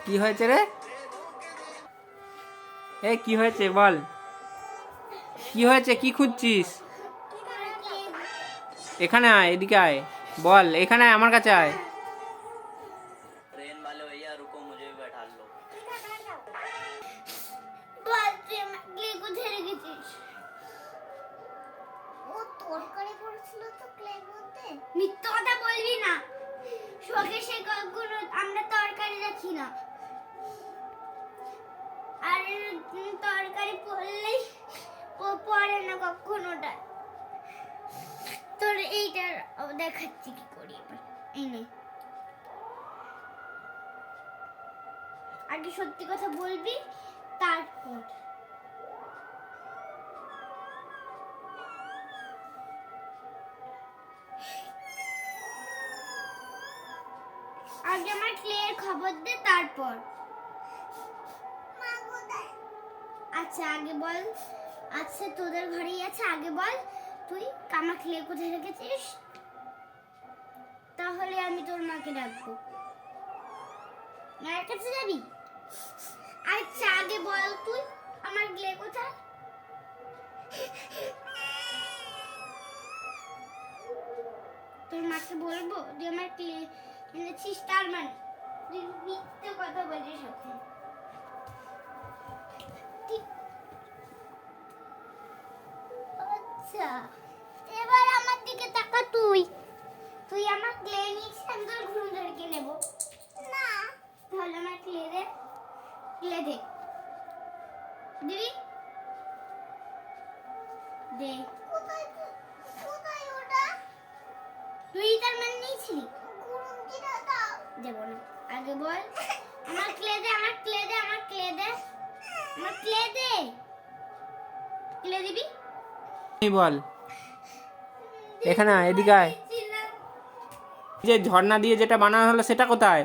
কি হয়েছে রে? এই কি হয়েছে বল, কি হয়েছে, কি খুঁজছিস? এখানে আয়, এদিকে আয়, বল এখানে আয়, আমার কাছে আয়। ट्रेन वाले भैया रुको मुझे भी बैठा लो। বল তুই আমাকে কোথায় রেখেছিস? ও তরকারি করেছিল তো ক্লের মধ্যে। মিথ্যা কথা বলবি না, শোকেশে কখনো আমরা তরকারি রাখি না, আর তরকারি পড়লেই পড়ে না কখনোটা। তোর এইটার দেখাচ্ছি কি করি এবার, এই নে। আগে সত্যি কথা বলবি, তারপর আগে আমার ক্লের খবর দে, তারপর। আচ্ছা আগে বল, আচ্ছা তোদের ঘরেই আছে, আগে বল তুই আমার ক্লে কোথায় রেখেছিস, তাহলে আমি তোর মাকে ডাকবো। মায়ের কাছে যাবি? আচ্ছা আগে বল তুই আমার ক্লে কোথায়? তোর মাকে বলবো তুই আমার ক্লে এনেছিস, তার মানে তুই মিথ্যে কথা বলিস ওকে। আচ্ছা এবার আমার দিকে তাকা, তুই তুই আমার ক্লে নিয়েছিস, আমি তোর ঘুম ধরে নেব না, তাহলে আমার ক্লে দে, ক্লে দে, দিবি দে। কোথায় কোথায় ওটা? তুই তার মানে নিয়েছিলি, গুরুমজিরা দাও। দেব না, আগে বল আমার ক্লে দে, আমার ক্লে দে, আমার ক্লে দে, আমার ক্লে দে, ক্লে দিবি? বল এখানে আয়, এদিকে আয়। যে ঝর্ণা দিয়ে যেটা বানানো হলো সেটা কোথায়?